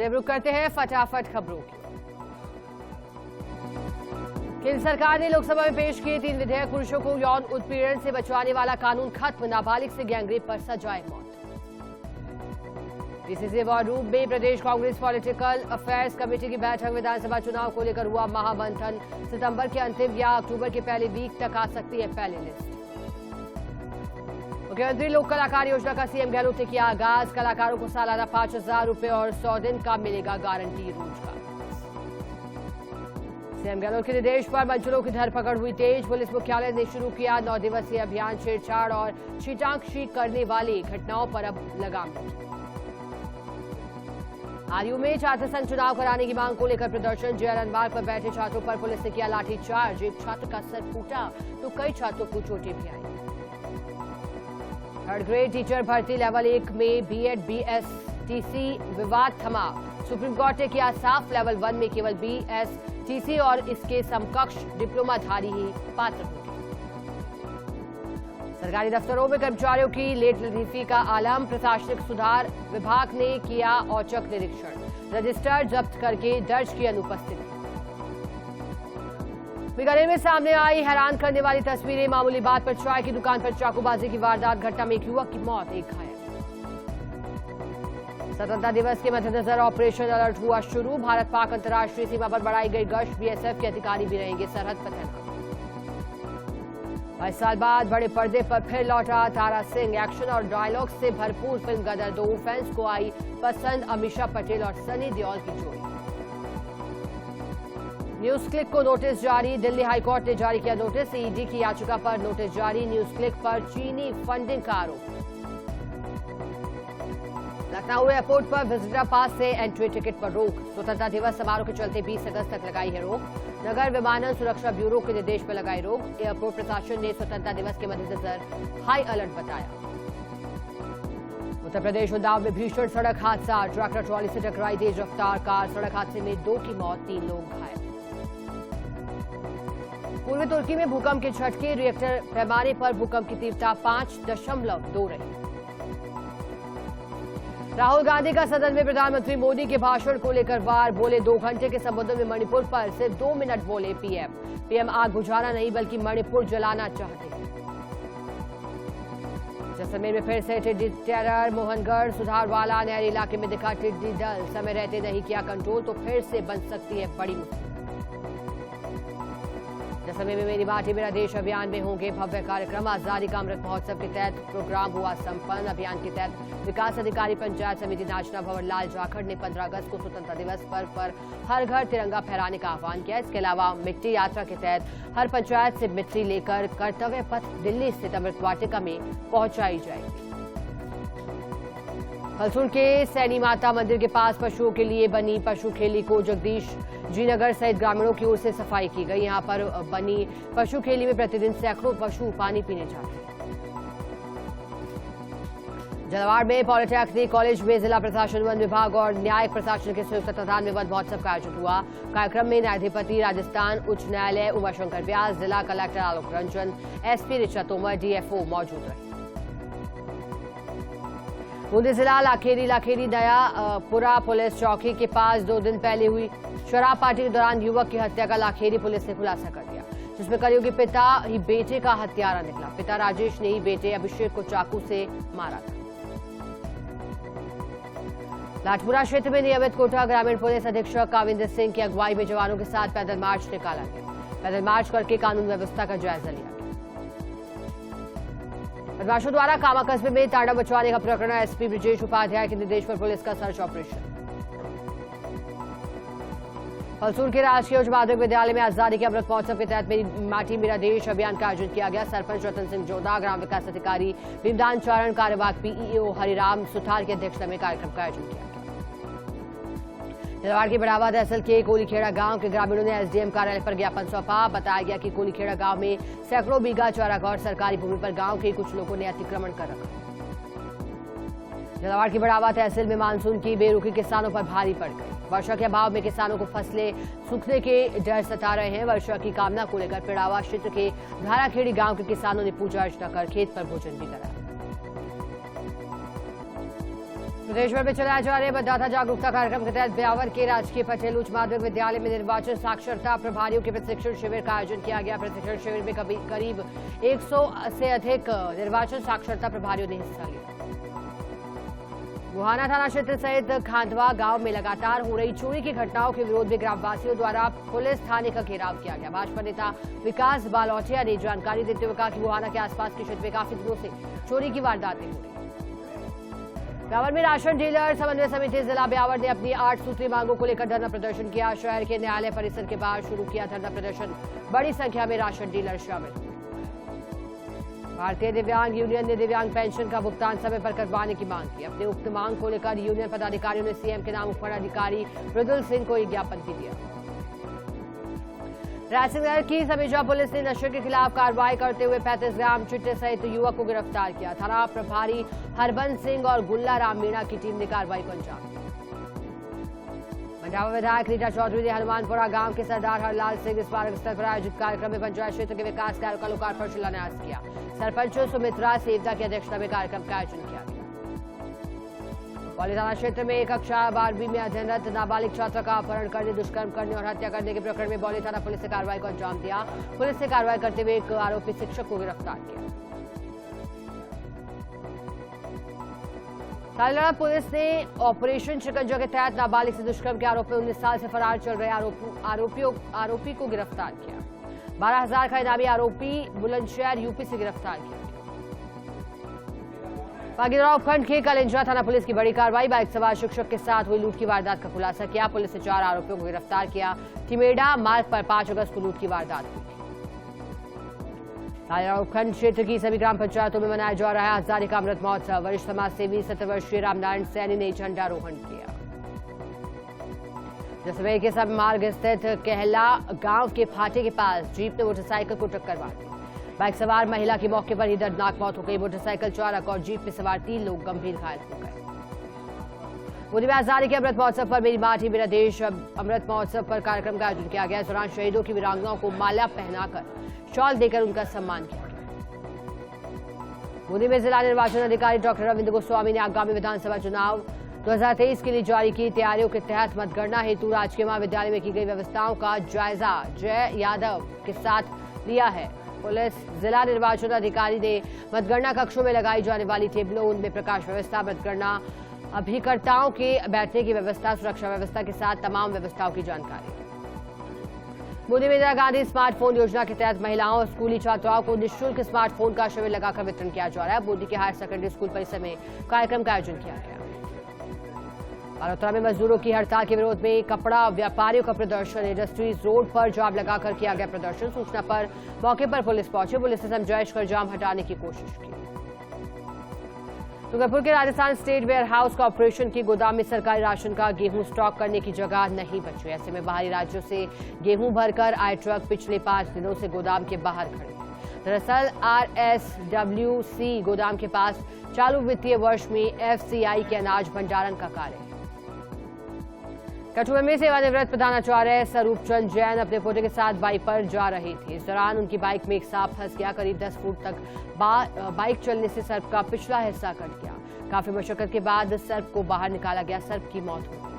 अब रुक करते हैं फटाफट खबरों की। केंद्र सरकार ने लोकसभा में पेश किए 3 विधेयक। पुरुषों को यौन उत्पीड़न से बचाने वाला कानून खत्म, नाबालिग से गैंगरेप पर सजाए मौत। पीसीसी वॉर रूम में प्रदेश कांग्रेस पॉलिटिकल अफेयर्स कमेटी की बैठक। विधानसभा चुनाव को लेकर हुआ महामंथन। सितंबर के अंतिम या अक्टूबर के पहले वीक तक आ सकती है पहली लिस्ट। मुख्यमंत्री लोक कलाकार योजना का सीएम गहलोत ने किया आगाज। कलाकारों को सालाना 5,000 रुपए और 100 दिन का मिलेगा गारंटी रोजगार। सीएम गहलोत के निर्देश पर मंचलों की धरपकड़ हुई तेज। पुलिस मुख्यालय ने शुरू किया 9 दिवसीय अभियान। छेड़छाड़ और छींटाकशी करने वाली घटनाओं पर अब लगाम लगी। आरयू में छात्र संघ चुनाव कराने की मांग को लेकर प्रदर्शन। जेएलएन मार्ग पर बैठे छात्रों पर पुलिस ने किया लाठीचार्ज। एक छात्र का सर फूटा तो कई छात्रों को चोटें भी आई। थर्ड ग्रेड टीचर भर्ती लेवल 1 में बीएड बीएसटीसी विवाद थमा। सुप्रीम कोर्ट ने किया साफ, लेवल 1 में केवल बीएसटीसी और इसके समकक्ष डिप्लोमाधारी ही पात्र होंगे। सरकारी दफ्तरों में कर्मचारियों की लेट लतीफी का आलम। प्रशासनिक सुधार विभाग ने किया औचक निरीक्षण। रजिस्टर जब्त करके दर्ज की अनुपस्थिति। बीकानेर में सामने आई हैरान करने वाली तस्वीरें। मामूली बात पर चाय की दुकान पर चाकूबाजी की वारदात। घटना में एक युवक की मौत, एक घायल। स्वतंत्रता दिवस के मद्देनजर ऑपरेशन अलर्ट हुआ शुरू। भारत पाक अंतर्राष्ट्रीय सीमा पर बढ़ाई गई गश्त। बीएसएफ के अधिकारी भी रहेंगे सरहद पर तैनात। 22 साल बाद बड़े पर्दे पर फिर लौटा तारा सिंह। एक्शन और डायलॉग से भरपूर फिल्म गदर 2 फैंस को आई पसंद। अमीषा पटेल और सनी देओल की जोड़ी। न्यूज क्लिक को नोटिस जारी। दिल्ली हाईकोर्ट ने जारी किया नोटिस। ईडी की याचिका पर नोटिस जारी। न्यूज क्लिक पर चीनी फंडिंग का आरोप। लखनऊ एयरपोर्ट पर विजिटर पास से एंट्री टिकट पर रोक। स्वतंत्रता दिवस समारोह के चलते 20 अगस्त तक लगाई है रोक। नगर विमानन सुरक्षा ब्यूरो के निर्देश पर लगाई रोक। एयरपोर्ट प्रशासन ने स्वतंत्रता दिवस के मद्देनजर हाई अलर्ट बताया। उत्तर प्रदेश उन्नाव में भीषण सड़क हादसा। ट्रैक्टर ट्रॉली से टकराई तेज रफ्तार कार। सड़क हादसे में 2 की मौत, 3 लोग घायल। पूर्वी तुर्की में भूकंप के झटके। रिएक्टर पैमाने पर भूकंप की तीव्रता 5.2 रही। राहुल गांधी का सदन में प्रधानमंत्री मोदी के भाषण को लेकर वार। बोले 2 घंटे के संबोधन में मणिपुर पर सिर्फ 2 मिनट बोले पीएम आग बुझाना नहीं बल्कि मणिपुर जलाना चाहते हैं। जैसलमेर में फिर से टिड्डी टेरर। मोहनगढ़ सुधारवाला नहरी इलाके में दिखा टिड्डी दल। समय रहते नहीं किया कंट्रोल तो फिर से बन सकती है बड़ी मुसीबत। जैसलमेर में मेरी माटी मेरा देश अभियान में होंगे भव्य कार्यक्रम। आजादी का अमृत महोत्सव के तहत प्रोग्राम हुआ संपन्न। अभियान के तहत विकास अधिकारी पंचायत समिति नाचना भवन लाल जाखड़ ने 15 अगस्त को स्वतंत्रता दिवस पर हर घर तिरंगा फहराने का आह्वान किया। इसके अलावा मिट्टी यात्रा के तहत हर पंचायत से मिट्टी लेकर कर्तव्य पथ दिल्ली स्थित अमृत वाटिका में पहुंचाई जाएगी। हलसूर के सैनी माता मंदिर के पास पशुओं के लिए बनी पशु खेली को जगदीश जी नगर सहित ग्रामीणों की ओर से सफाई की गई। यहां पर बनी पशु खेली में प्रतिदिन सैकड़ों पशु पानी पीने जाते हैं। झालावाड़ में पॉलिटेक्निक कॉलेज में जिला प्रशासन, वन विभाग और न्यायिक प्रशासन के संयुक्त तत्वाधान में वन महोत्सव का आयोजन हुआ। कार्यक्रम में न्यायाधिपति राजस्थान उच्च न्यायालय उमाशंकर व्यास, जिला collector Alok Ranjan, SP Richa Tomar, DFO मौजूद रहे। बूंदी जिला लाखेरी नया पुलिस चौकी के पास 2 दिन पहले हुई शराब पार्टी के दौरान युवक की हत्या का लाखेरी पुलिस ने खुलासा कर दिया, जिसमें करियो के पिता ही बेटे का हत्यारा निकला। पिता राजेश ने ही बेटे अभिषेक को चाकू से मारा था। लाठपुरा क्षेत्र में नियमित कोटा ग्रामीण पुलिस अधीक्षक काविंद्र सिंह की अगुवाई में जवानों के साथ पैदल मार्च निकाला गया। पैदल मार्च करके कानून व्यवस्था का जायजा लिया। बदमाशों द्वारा कामा कस्बे में ताड़ा मचवाने का प्रकरण। एसपी ब्रजेश उपाध्याय के निर्देश पर पुलिस का सर्च ऑपरेशन। हलसूर के राजकीय उच्च माध्यमिक विद्यालय में आजादी के अमृत महोत्सव के तहत मेरी माटी मेरा देश अभियान का आयोजन किया गया। सरपंच रतन सिंह जोधा, ग्राम विकास अधिकारी भीमदान चारण, कार्यवाहक पीईओ हरिराम सुथार की अध्यक्षता में कार्यक्रम का आयोजन किया। झालावाड़ के बढ़ावा तहसील के कोलीखेड़ा गांव के ग्रामीणों ने एसडीएम कार्यालय पर ज्ञापन सौंपा। बताया गया कि कोलीखेड़ा गांव में सैकड़ों बीघा चौरागौर सरकारी भूमि पर गांव के कुछ लोगों ने अतिक्रमण कर रखा। झालावाड़ की बढ़ावा तहसील में मानसून की बेरुखी किसानों पर भारी पड़ गई। वर्षा के अभाव में किसानों को फसलें सूखने के डर सता रहे हैं। वर्षा की कामना को लेकर पिड़ावा क्षेत्र के धाराखेड़ी गांव के किसानों ने पूजा अर्चना कर खेत पर भोजन भी कराया। प्रदेश भर में चलाए जा रहे मतदाता जागरूकता कार्यक्रम के तहत ब्यावर के राजकीय पटेल उच्च माध्यमिक विद्यालय में निर्वाचन साक्षरता प्रभारियों के प्रशिक्षण शिविर का आयोजन किया गया। प्रशिक्षण शिविर में करीब 100 से अधिक निर्वाचन साक्षरता प्रभारियों ने हिस्सा लिया। बुहाना थाना क्षेत्र सहित खांडवा गांव में लगातार हो रही चोरी की घटनाओं के विरोध में ग्रामवासियों द्वारा पुलिस थाने का घेराव किया गया। भाजपा नेता विकास बालोटिया ने जानकारी देते हुए कहा कि बुहाना के आसपास के क्षेत्र में काफी दिनों से चोरी की वारदातें हो रही। ब्यावर में राशन डीलर समन्वय समिति जिला ब्यावर ने अपनी 8 सूत्री मांगों को लेकर धरना प्रदर्शन किया। शहर के न्यायालय परिसर के बाहर शुरू किया धरना प्रदर्शन। बड़ी संख्या में राशन डीलर शामिल हुए। भारतीय दिव्यांग यूनियन ने दिव्यांग पेंशन का भुगतान समय पर करवाने की मांग की। अपने उक्त मांग को लेकर यूनियन पदाधिकारियों ने सीएम के नाम उप अधिकारी मृदुल सिंह को एक ज्ञापन भी दिया। रायसिंह की समीक्षा पुलिस ने नशे के खिलाफ कार्रवाई करते हुए 35 ग्राम चिट्टे सहित युवक को गिरफ्तार किया। थाना प्रभारी हरबंस सिंह और गुल्ला राम मीणा की टीम ने कार्रवाई को अंजाम दिया। मंडावा विधायक रीटा चौधरी ने हनुमानपुरा गांव के सरदार हरलाल सिंह स्मारक स्थल पर आयोजित कार्यक्रम में पंचायत क्षेत्र के विकास कार्यों का लोकार्पण शिलान्यास किया। सरपंच सुमित्रा सेवदा की अध्यक्षता में कार्यक्रम का आयोजन किया गया। पौली थाना क्षेत्र में एक कक्षा 12वीं में अध्ययनरत नाबालिग छात्रा का अपहरण करने, दुष्कर्म करने और हत्या करने के प्रकरण में बौली थाना पुलिस ने कार्रवाई को अंजाम दिया। पुलिस ने कार्रवाई करते हुए एक आरोपी शिक्षक को गिरफ्तार किया। तालड़ा पुलिस ने ऑपरेशन शिकंजा के तहत नाबालिग से दुष्कर्म के आरोप में 19 साल से फरार चल रहे आरोपी को गिरफ्तार किया। 12,000 का इनामी आरोपी बुलंदशहर यूपी से गिरफ्तार किया। बागीदरा उपखंड के कलिंजा थाना पुलिस की बड़ी कार्रवाई। बाइक सवार शिक्षक के साथ हुई लूट की वारदात का खुलासा किया। पुलिस ने 4 आरोपियों को गिरफ्तार किया। तिमेड़ा मार्ग पर 5 अगस्त को लूट की वारदात हुई। तालड़ा उपखंड क्षेत्र की सभी ग्राम पंचायतों में मनाया जा रहा है आजादी का अमृत महोत्सव। वरिष्ठ समाज सेवी 70 वर्षीय रामनारायण सैनी ने झंडारोहण किया। जसवे के सब मार्ग स्थित कहला गांव के फाटे के पास जीप ने मोटरसाइकिल को टक्कर मार दी। बाइक सवार महिला की मौके पर ही दर्दनाक मौत हो गई। मोटरसाइकिल चालक और जीप में सवार 3 लोग गंभीर घायल हो गए। मोदी में आजादी के अमृत महोत्सव पर मेरी माटी मेरा देश अमृत महोत्सव पर कार्यक्रम का आयोजन किया गया। इस दौरान शहीदों की वीरांगनाओं को माला पहनाकर शॉल देकर उनका सम्मान किया गया। मोदी में जिला निर्वाचन अधिकारी डॉक्टर रविंद्र गोस्वामी ने आगामी विधानसभा चुनाव 2023 के लिए जारी की तैयारियों के तहत मतगणना हेतु राजकीय महाविद्यालय में की गई व्यवस्थाओं का जायजा जय यादव के साथ लिया है। पुलिस जिला निर्वाचन अधिकारी ने मतगणना कक्षों में लगाई जाने वाली टेबलों, उनमें प्रकाश व्यवस्था, मतगणना अभिकर्ताओं के बैठने की व्यवस्था, सुरक्षा व्यवस्था के साथ तमाम व्यवस्थाओं की जानकारी। मोदी में इंदिरा गांधी स्मार्टफोन योजना के तहत महिलाओं और स्कूली छात्राओं को निःशुल्क स्मार्टफोन का शिविर लगाकर वितरण किया जा रहा है। मोदी के हायर सेकेंडरी स्कूल परिसर में कार्यक्रम का आयोजन किया गया। बालोतरा में मजदूरों की हड़ताल के विरोध में कपड़ा व्यापारियों का प्रदर्शन। इंडस्ट्रीज रोड पर जाम लगाकर किया गया प्रदर्शन। सूचना पर मौके पर पुलिस पहुंची। पुलिस ने समझाइश कर जाम हटाने की कोशिश की। डूंगरपुर के Rajasthan state warehouse corporation के गोदाम में सरकारी राशन का गेहूं स्टॉक करने की जगह नहीं बची। ऐसे में बाहरी राज्यों से गेहूं भरकर आए ट्रक पिछले 5 दिनों से गोदाम के बाहर खड़े हैं। दरअसल RSWC गोदाम के पास चालू वित्तीय वर्ष में FCI के अनाज भंडारण का कार्य है। कठुआ में सेवानिवृत्त प्रधानाचार्य स्वरूप चंद जैन अपने पोते के साथ बाइक पर जा रहे थे। इस दौरान उनकी बाइक में एक सांप फंस गया। करीब 10 फुट तक बाइक चलने से सर्प का पिछला हिस्सा कट गया। काफी मशक्कत के बाद सर्प को बाहर निकाला गया। सर्प की मौत हो गई।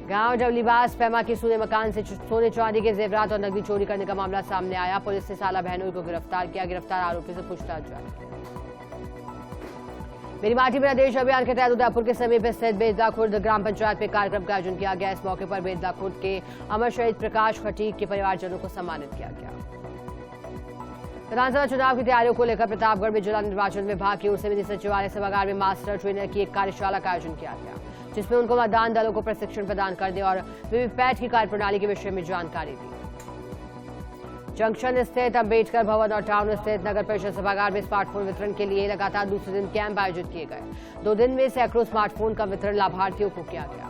गांव डबलीबास पैमा के सूने मकान से सोने चांदी के जेवरात और नकदी चोरी करने का मामला सामने आया। पुलिस ने साला बहनोई को गिरफ्तार किया। गिरफ्तार आरोपी से पूछताछ जारी। मेरी माटी मेरा देश अभियान के तहत उदयपुर के समीप स्थित बेदला खुर्द ग्राम पंचायत में कार्यक्रम का आयोजन किया गया। इस मौके पर बेदला खुर्द के अमर शहीद प्रकाश खटीक के परिवारजनों को सम्मानित किया गया। विधानसभा चुनाव की तैयारियों को लेकर प्रतापगढ़ में जिला निर्वाचन विभाग की ओर से मिनी सचिवालय सभागार में मास्टर ट्रेनर की एक कार्यशाला का आयोजन किया गया, जिसमें उनको मतदान दलों को प्रशिक्षण प्रदान करने और वीवीपैट की कार्यप्रणाली के विषय में जानकारी दी। जंक्शन स्थित अम्बेडकर भवन और टाउन स्थित नगर परिषद सभागार में स्मार्टफोन वितरण के लिए लगातार दूसरे दिन कैंप आयोजित किए गए। 2 दिन में सैकड़ों स्मार्टफोन का वितरण लाभार्थियों को किया गया।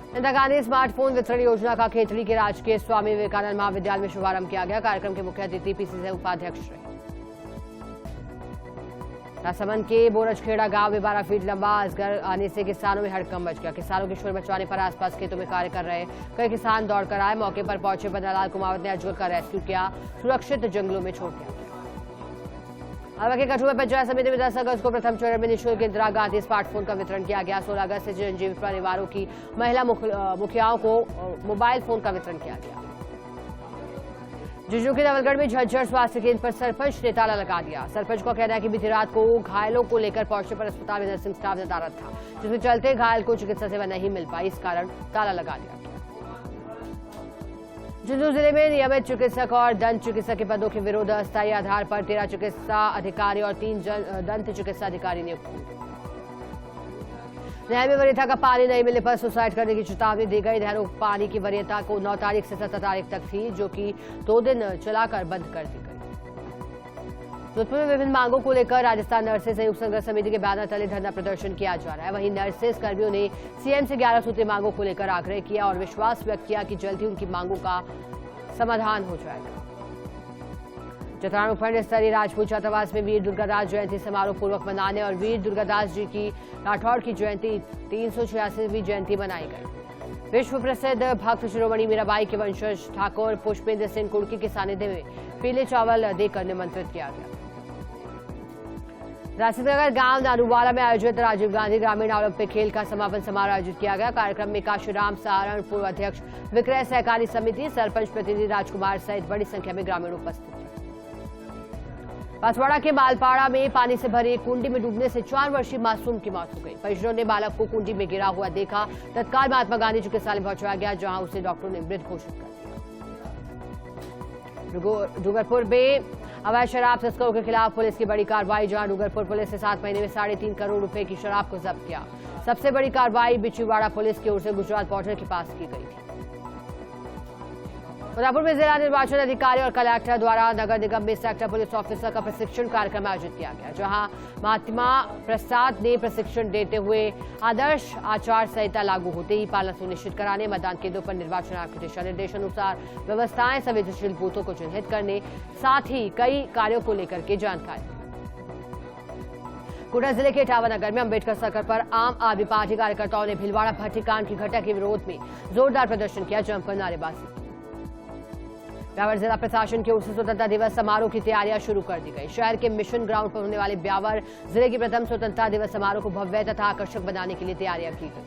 इंदिरा गांधी स्मार्टफोन वितरण योजना का खेतड़ी के राजकीय स्वामी विवेकानंद महाविद्यालय में शुभारंभ किया गया। कार्यक्रम के मुख्य अतिथि PCC उपाध्यक्ष रहे। राजसमंद के बोरजखेड़ा गांव में 12 फीट लंबा अजगर आने से किसानों में हड़कंप मच गया। किसानों के शोर मचवाने पर आसपास खेतों में कार्य कर रहे कई किसान दौड़कर आए। मौके पर पहुंचे बन्नालाल कुमावत ने अजगर का रेस्क्यू किया, सुरक्षित जंगलों में छोड़ दिया। हवा के कठुआ पंचायत समिति में 10 अगस्त को प्रथम चरण में निःशुल्क इंदिरा गांधी स्मार्टफोन का वितरण किया गया। 16 अगस्त से चिरंजीवी परिवारों की महिला मुखियाओं को मोबाइल फोन का वितरण किया गया। झुंझुनू के नवलगढ़ में झज्जर स्वास्थ्य केंद्र पर सरपंच ने ताला लगा दिया। सरपंच का कहना है कि बीती रात को घायलों को लेकर पहुंचने पर अस्पताल में नर्सिंग स्टाफ नदारद था, जिसके चलते घायल को चिकित्सा सेवा नहीं मिल पाई, इस कारण ताला लगा दिया गया। झुंझुनू जिले में नियमित चिकित्सक और दंत चिकित्सक के पदों के विरोध अस्थायी आधार पर 13 चिकित्सा अधिकारी और 3 दंत चिकित्सा अधिकारी नियुक्त हुए। नहर में वरीयता का पानी नहीं मिलने पर सुसाइड करने की चेतावनी दी गई। नहरों पानी की वरीयता को 9 तारीख से 17 तारीख तक थी, जो कि 2 दिन चलाकर बंद कर दी गई। जोधपुर में विभिन्न मांगों को लेकर राजस्थान नर्सेज संयुक्त संघर्ष समिति के बैनर तले धरना प्रदर्शन किया जा रहा है। वहीं नर्सेज कर्मियों ने सीएम से 11 सूत्रीय मांगों को लेकर आग्रह किया और विश्वास व्यक्त किया कि जल्द ही उनकी मांगों का समाधान हो जाएगा। जतरा उपखंड स्तरीय राजपूत छात्रावास में वीर दुर्गादास जयंती समारोह पूर्वक मनाने और वीर दुर्गादास जी की राठौड़ की जयंती 386वीं जयंती मनाई गई। विश्व प्रसिद्ध भक्त शिरोमणि मीराबाई के वंशज ठाकुर पुष्पेंद्र सिंह कुर्की के सानिध्य में पीले चावल देकर निमंत्रित किया गया। राशिदनगर गांव नारूवाला में आयोजित राजीव गांधी ग्रामीण ओलंपिक खेल का समापन समारोह आयोजित किया गया। कार्यक्रम में काशीराम सहारनपुर अध्यक्ष विक्रय सहकारी समिति, सरपंच प्रतिनिधि राजकुमार सहित बड़ी संख्या में ग्रामीण उपस्थित थे। बांसवाड़ा के मालपाड़ा में पानी से भरी एक कुंडी में डूबने से 4 वर्षीय मासूम की मौत हो गई। परिजनों ने बालक को कुंडी में गिरा हुआ देखा। तत्काल महात्मा गांधी चिकित्सालय पहुंचाया गया, जहां उसे डॉक्टरों ने मृत घोषित कर दिया। डूंगरपुर में अवैध शराब तस्करों के खिलाफ पुलिस की बड़ी कार्रवाई, जहां डूंगरपुर पुलिस ने 7 महीने में 3.5 करोड़ रुपए की शराब को जब्त किया। सबसे बड़ी कार्रवाई बिछीवाड़ा पुलिस की ओर से गुजरात बॉर्डर के पास की गई थी। उदयपुर में जिला निर्वाचन अधिकारी और कलेक्टर द्वारा नगर निगम में सेक्टर पुलिस ऑफिसर का प्रशिक्षण कार्यक्रम आयोजित किया गया, जहां महात्मा प्रसाद ने प्रशिक्षण देते हुए आदर्श आचार संहिता लागू होते ही पालना सुनिश्चित कराने, मतदान केंद्रों पर निर्वाचन आयोग के दिशा निर्देशानुसार व्यवस्थाएं, संवेदनशील बूथों को चिन्हित करने, साथ ही कई कार्यों को लेकर के जानकारी। कोटा जिले के इटावा नगर में अंबेडकर सर्कल पर आम आदमी पार्टी कार्यकर्ताओं ने भिलवाड़ा भट्टी कांड की घटना के विरोध में जोरदार प्रदर्शन किया, जमकर नारेबाजी। ब्यावर जिला प्रशासन की ओर से स्वतंत्रता दिवस समारोह की तैयारियां शुरू कर दी गई। शहर के मिशन ग्राउंड पर होने वाले ब्यावर जिले के प्रथम स्वतंत्रता दिवस समारोह को भव्य तथा आकर्षक बनाने के लिए तैयारियां की गई।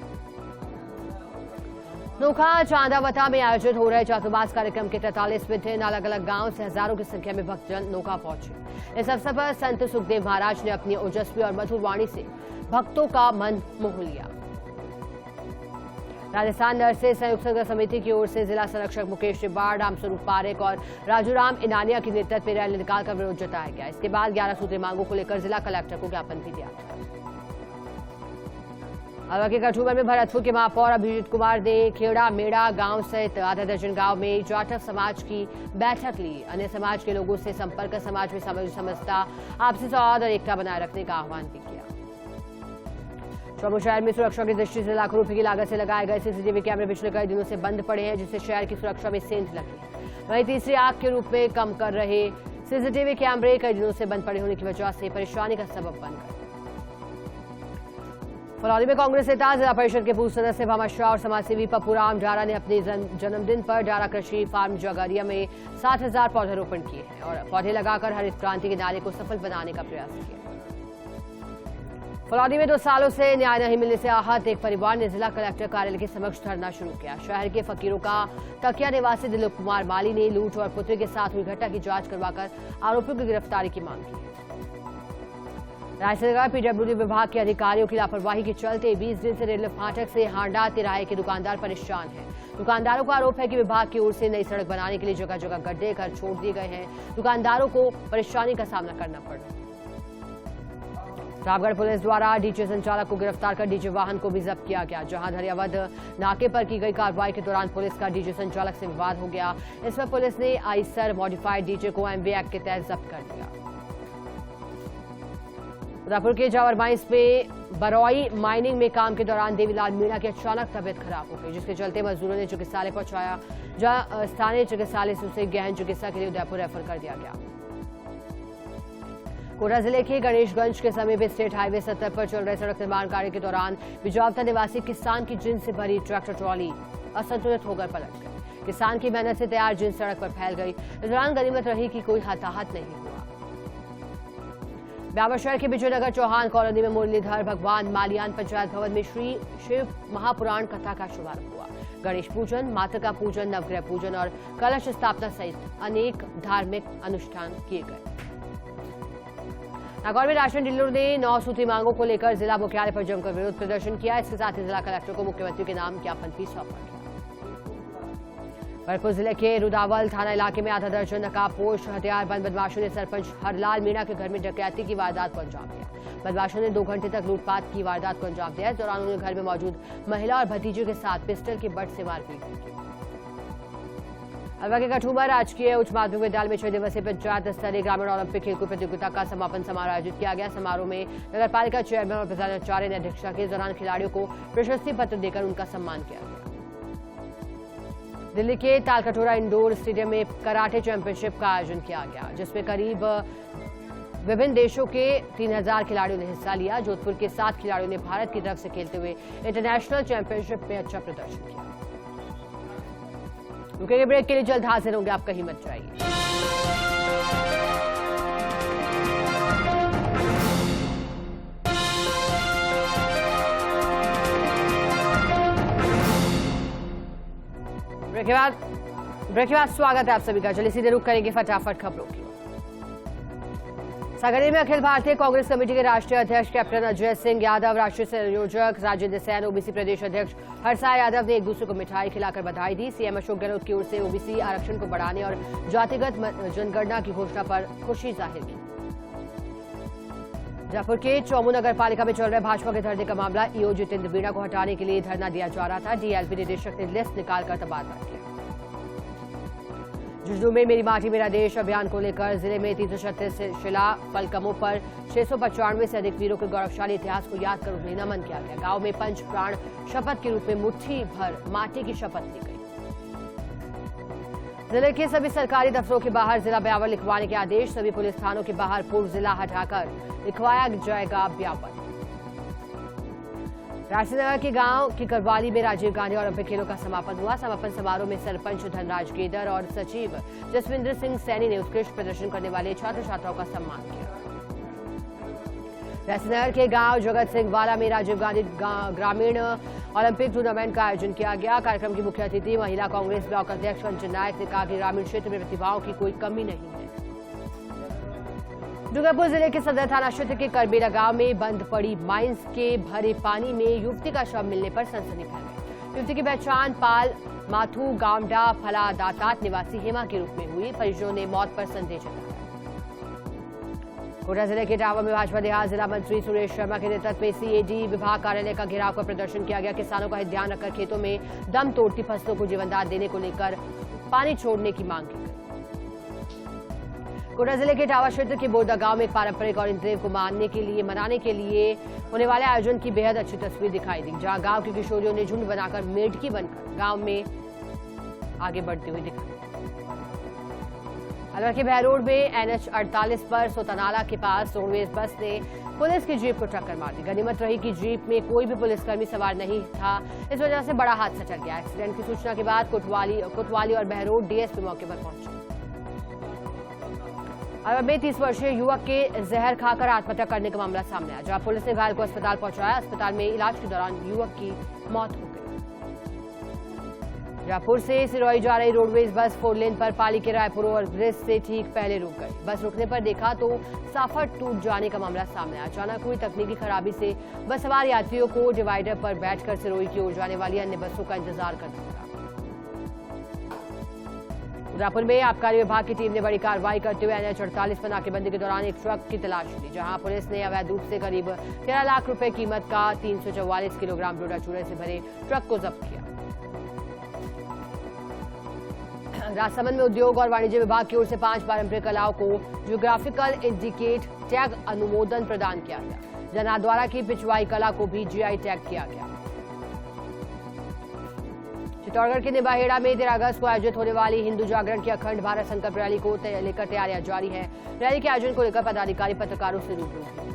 नोखा चांदावता में आयोजित हो रहे चातुर्मास कार्यक्रम के 43वें दिन अलग अलग गांव से हजारों की संख्या में भक्तजन नोखा पहुंचे। इस अवसर पर संत सुखदेव महाराज ने अपनी ओजस्वी और मधुर वाणी से भक्तों का मन मोह लिया। राजस्थान नर्सेज संयुक्त संघर्ष समिति की ओर से जिला संरक्षक मुकेश निब्बाड़, रामस्वरूप पारेख और राजूराम इनानिया की नेतृत्व में रैली निकालकर विरोध जताया गया। इसके बाद 11 सूत्रीय मांगों को लेकर जिला कलेक्टर को ज्ञापन भी दिया गया। अलवर के कठुआ में भरतपुर के महापौर अभिजीत कुमार ने खेड़ा मेड़ा गांव सहित आधा दर्जन गांव में जाटव समाज की बैठक ली। अन्य समाज के लोगों से संपर्क कर समाज में समझता, आपसी सौहार्द और एकता बनाए रखने का आह्वान भी किया। चौबो शहर में सुरक्षा की दृष्टि से लाखों रुपए की लागत से लगाए गए सीसीटीवी कैमरे पिछले कई दिनों से बंद पड़े हैं, जिससे शहर की सुरक्षा में सेंध लगी है। वहीं तीसरी आग के रूप में काम कर रहे सीसीटीवी कैमरे कई दिनों से बंद पड़े होने की वजह से परेशानी का सबब बन गए। फलौदी में कांग्रेस नेता, जिला परिषद के पूर्व सदस्य भामा शाह और समाजसेवी पप्पूराम डारा ने अपने जन्मदिन पर डारा कृषि फार्म जगारिया में 7,000 पौधारोपण किए हैं और पौधे लगाकर हरित क्रांति के नारे को सफल बनाने का प्रयास किया। फलौदी में 2 सालों से न्याय नहीं मिलने से आहत एक परिवार ने जिला कलेक्टर कार्यालय के समक्ष धरना शुरू किया। शहर के फकीरों का तकिया निवासी दिलीप कुमार माली ने लूट और पुत्री के साथ हुई घटना की जांच करवाकर आरोपियों की गिरफ्तारी की मांग की। रायसेन पीडब्ल्यूडी विभाग के अधिकारियों की लापरवाही के चलते 20 दिन से रेलवे फाटक से हांडा तिराहे के दुकानदार परेशान हैं। दुकानदारों का आरोप है कि विभाग की ओर से नई सड़क बनाने के लिए जगह जगह गड्ढे कर छोड़ दिए गए हैं। दुकानदारों को परेशानी का सामना करना पड़ रहा है। प्रतापगढ़ पुलिस द्वारा डीजे संचालक को गिरफ्तार कर डीजे वाहन को भी जब्त किया गया, जहां धरियावद नाके पर की गई कार्रवाई के दौरान पुलिस का डीजे संचालक से विवाद हो गया। इस पर पुलिस ने आईसर मॉडिफाइड डीजे को एमवी एक्ट के तहत जब्त कर दिया। उदयपुर के जावर माइंस में बरौई माइनिंग में काम के दौरान देवीलाल मीणा की अचानक तबियत खराब हो गई, जिसके चलते मजदूरों ने चिकित्सालय पहुंचाया, जहां स्थानीय चिकित्सालय से उसे गहन चिकित्सा के लिए उदयपुर रेफर कर दिया गया। कोटा जिले के गणेशगंज के समीप स्टेट हाईवे 70 पर चल रहे सड़क निर्माण कार्य के दौरान बिजावता निवासी किसान की जिन से भरी ट्रैक्टर ट्रॉली असंतुलित होकर पलट गई। किसान की मेहनत से तैयार जिन सड़क पर फैल गई। इस दौरान गनीमत रही कि कोई हताहत नहीं हुआ। ब्यावर शहर के विजयनगर चौहान कॉलोनी में मुरलीधर भगवान मालियान पंचायत भवन में श्री शिव महापुराण कथा का शुभारंभ हुआ। गणेश पूजन, मातृका पूजन, नवग्रह पूजन और कलश स्थापना सहित अनेक धार्मिक अनुष्ठान किए गए। नागौर में राशन डीलरों ने 9 सूत्री मांगों को लेकर जिला मुख्यालय पर जमकर विरोध प्रदर्शन किया। इसके साथ ही जिला कलेक्टर को मुख्यमंत्री के नाम ज्ञापन भी सौंपा गया। भरतपुर जिले के रुदावल थाना इलाके में आधा दर्जन नकाबपोश हथियारबंद बदमाशों ने सरपंच हरलाल मीणा के घर में डकैती की वारदात को अंजाम दिया। बदमाशों ने 2 घंटे तक लूटपाट की वारदात को अंजाम दिया। इस दौरान उन्होंने घर में मौजूद महिला और भतीजे के साथ पिस्टल के बट से मारपीट की। अलवर के कठुआ राजकीय उच्च माध्यमिक विद्यालय में 6 दिवसीय पंचायत स्तरीय ग्रामीण ओलंपिक खेलकूद प्रतियोगिता का समापन समारोह आयोजित किया गया। समारोह में नगरपालिका चेयरमैन और प्रधानाचार्य ने अध्यक्षता की। इस दौरान खिलाड़ियों को प्रशस्ति पत्र देकर उनका सम्मान किया गया। दिल्ली के तालकटोरा इंडोर स्टेडियम में कराटे चैंपियनशिप का आयोजन किया गया, जिसमें करीब विभिन्न देशों के 3000 खिलाड़ियों ने हिस्सा लिया। जोधपुर के 7 खिलाड़ियों ने भारत की तरफ से खेलते हुए इंटरनेशनल चैंपियनशिप में अच्छा प्रदर्शन किया। रुकेंगे ब्रेक के लिए, जल्द हाजिर होंगे, आप कहीं मत जाइए। ब्रेक के बाद स्वागत है आप सभी का। चलिए सीधे रुक करेंगे फटाफट खबरों की। सागरी में अखिल भारतीय कांग्रेस कमेटी के राष्ट्रीय अध्यक्ष कैप्टन अजय सिंह यादव, राष्ट्रीय संयोजक राजेंद्र सैन, ओबीसी प्रदेश अध्यक्ष हरसाय यादव ने एक दूसरे को मिठाई खिलाकर बधाई दी। सीएम अशोक गहलोत की ओर से ओबीसी आरक्षण को बढ़ाने और जातिगत जनगणना की घोषणा पर खुशी जाहिर की। जयपुर के चौमू नगर पालिका में चल रहे भाजपा के धरने का मामला, ईओ जितेंद्र बीणा को हटाने के लिए धरना दिया जा रहा था। डीएलपी निदेशक ने लिस्ट निकालकर तबादला किया। झुंझुनू में मेरी माटी मेरा देश अभियान को लेकर जिले में 336 शिला फलकमों पर 695 से अधिक वीरों के गौरवशाली इतिहास को याद कर उन्हें नमन किया गया। गांव में पंच प्राण शपथ के रूप में मुट्ठी भर माटी की शपथ ली गई। जिले के सभी सरकारी दफ्तरों के बाहर जिला ब्यावर लिखवाने के आदेश। सभी पुलिस थानों के बाहर पूर्व जिला हटाकर लिखवाया जाएगा ब्यावर। राजनगर के गांव की करवाली में राजीव गांधी ओलंपिक खेलों का समापन हुआ। समापन समारोह में सरपंच धनराज गेदर और सचिव जसविंदर सिंह सैनी ने उत्कृष्ट प्रदर्शन करने वाले छात्र छात्राओं का सम्मान किया। राजनगर के गांव जगत सिंह वाला में राजीव गांधी ग्रामीण ओलंपिक टूर्नामेंट का आयोजन किया गया। कार्यक्रम की मुख्य अतिथि महिला कांग्रेस ब्लॉक अध्यक्ष कंचन नायक ने कहा कि ग्रामीण क्षेत्र में प्रतिभाओं की कोई कमी नहीं है। डूंगरपुर जिले के सदर थाना क्षेत्र के करबेरा गांव में बंद पड़ी माइंस के भरे पानी में युवती का शव मिलने पर सनसनी फैल गई। युवती की पहचान पाल माथू गावडा फला दातात निवासी हेमा के रूप में हुई। परिजनों ने मौत पर संदेह जताया। कोटा जिले के टावा में भाजपा देहात जिला मंत्री सुरेश शर्मा के नेतृत्व में सीएडी विभाग कार्यालय का घेराव कर प्रदर्शन किया गया। किसानों का ध्यान रखकर खेतों में दम तोड़ती फसलों को जीवनदान देने को लेकर पानी छोड़ने की मांग की गई। कोटा जिले के टावा क्षेत्र के बोरदा गांव में पारंपरिक और इंद्रेव को मनाने के लिए होने वाले आयोजन की बेहद अच्छी तस्वीर दिखाई दी, जहां गांव की किशोरियों ने झुंड बनाकर मेढकी बनकर गांव में आगे बढ़ती हुई दिखाई। अलवर के बहरोड में NH 48 पर सोतानाला के पास रोडवेज बस ने पुलिस की जीप को टक्कर मार दी। गनीमत रही कि जीप में कोई भी पुलिसकर्मी सवार नहीं था, इस वजह से बड़ा हादसा टल गया। एक्सीडेंट की सूचना के बाद कोतवाली और बहरोड डीएसपी मौके पर पहुंचे। अलवर में 30 वर्षीय युवक के जहर खाकर आत्महत्या करने का मामला सामने आया, जहां पुलिस ने घायल को अस्पताल पहुंचाया। अस्पताल में इलाज के दौरान युवक की मौत हो गई। जयपुर से सिरोही जा रही रोडवेज बस 4 लेन पर पाली के रायपुर ओवरब्रिज से ठीक पहले रुक गई। बस रुकने पर देखा तो साफर टूट जाने का मामला सामने आया। अचानक हुई तकनीकी खराबी से बस सवार यात्रियों को डिवाइडर पर बैठकर सिरोही की ओर जाने वाली अन्य बसों का इंतजार करना पड़ा। उदयपुर में आबकारी विभाग की टीम ने बड़ी कार्रवाई करते हुए NH 48 पर नाकेबंदी के दौरान एक ट्रक की तलाश ली, जहां पुलिस ने अवैध रूप से करीब 13 लाख रुपए कीमत का 344 किलोग्राम डोडा चूरे से भरे ट्रक को जब्त किया। राजसमंद में उद्योग और वाणिज्य विभाग की ओर से 5 पारंपरिक कलाओं को ज्योग्राफिकल इंडिकेट टैग अनुमोदन प्रदान किया गया। जनाद्वारा की पिछवाई कला को भी GI टैग किया गया। चित्तौड़गढ़ के निबाहेड़ा में 13 अगस्त को आयोजित होने वाली हिंदू जागरण की अखंड भारत संकल्प रैली को लेकर तैयारियां जारी है। रैली के आयोजन को लेकर पदाधिकारी पत्रकारों से रूबरू हुए।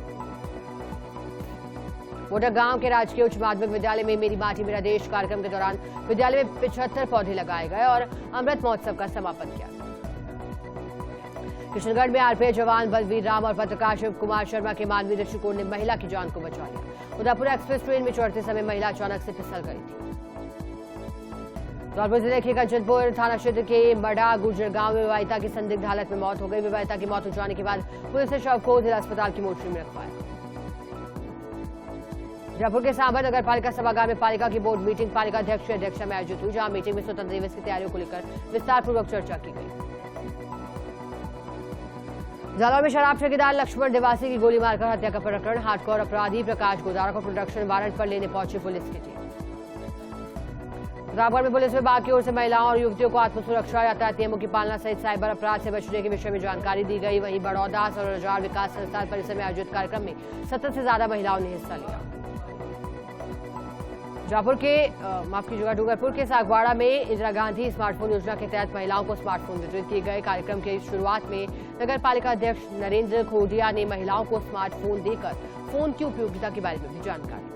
मोटा गांव के राजकीय उच्च माध्यमिक विद्यालय में मेरी माटी मेरा देश कार्यक्रम के दौरान विद्यालय में 75 पौधे लगाए गए और अमृत महोत्सव का समापन किया। किशनगढ़ में आरपीएफ जवान बलवीर राम और पत्रकार शिव कुमार शर्मा के मानवीय दृष्टिकोण ने महिला की जान को बचा लिया। उदयपुर एक्सप्रेस ट्रेन में चढ़ते समय महिला अचानक से फिसल गई थी। धौलपुर जिले के कंचनपुर थाना क्षेत्र के मडा गुर्जर गांव में विवाहिता की संदिग्ध हालत में मौत हो गई। विवाहिता की मौत हो जाने के बाद पुलिस ने शव को जिला अस्पताल की मोर्चरी में रखवाया। जयपुर के सांभर नगर पालिका सभागार में पालिका की बोर्ड मीटिंग पालिका अध्यक्ष की अध्यक्षता में आयोजित हुई, जहां मीटिंग में स्वतंत्रता दिवस की तैयारियों को लेकर विस्तारपूर्वक चर्चा की गई। जालौर में शराब ठेकेदार लक्ष्मण निवासी की गोली मारकर हत्या का प्रकरण, हार्डकोर अपराधी प्रकाश गोदारा को प्रोडक्शन वारंट पर लेने पहुंची पुलिस की टीम। प्रतापगढ़ में पुलिस विभाग की ओर से महिलाओं और युवतियों को आत्मसुरक्षा, यातायात नियमों की पालना सहित साइबर अपराध से बचने के विषय में जानकारी दी गई। वहीं बड़ौदा सरोजार विकास संस्थान परिसर में आयोजित कार्यक्रम में 70 से ज्यादा महिलाओं ने हिस्सा लिया। डूंगरपुर के सागवाड़ा में इंदिरा गांधी स्मार्टफोन योजना के तहत महिलाओं को स्मार्टफोन वितरित किए गए। कार्यक्रम की शुरुआत में नगर पालिका अध्यक्ष नरेंद्र खोडिया ने महिलाओं को स्मार्टफोन देकर फोन की उपयोगिता के बारे में भी जानकारी।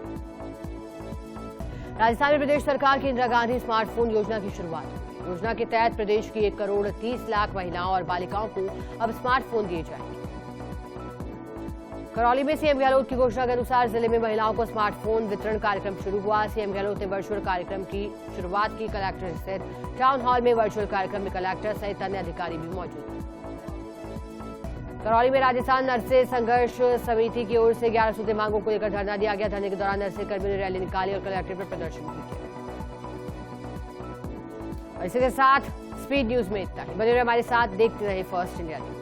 राजस्थान में प्रदेश सरकार की इंदिरा गांधी स्मार्टफोन योजना की शुरुआत हुई। योजना के तहत प्रदेश की 1 करोड़ 30 लाख महिलाओं और बालिकाओं को अब स्मार्टफोन दिए जाएंगे। करौली में सीएम गहलोत की घोषणा के अनुसार जिले में महिलाओं को स्मार्टफोन वितरण कार्यक्रम शुरू हुआ। सीएम गहलोत ने वर्चुअल कार्यक्रम की शुरुआत की। कलेक्टर स्थित टाउन हॉल में वर्चुअल कार्यक्रम में कलेक्टर सहित अन्य अधिकारी भी मौजूद थे। करौली में राजस्थान नर्से संघर्ष समिति की ओर से 11 सूत्रीय मांगों को लेकर धरना दिया गया। धरने के दौरान नर्से कर्मियों ने रैली निकाली और कलेक्ट्रेट पर प्रदर्शन भी किया। और इसी के साथ स्पीड न्यूज में इतना ही। बने रहे हमारे साथ, देखते रहे फर्स्ट इंडिया न्यूज।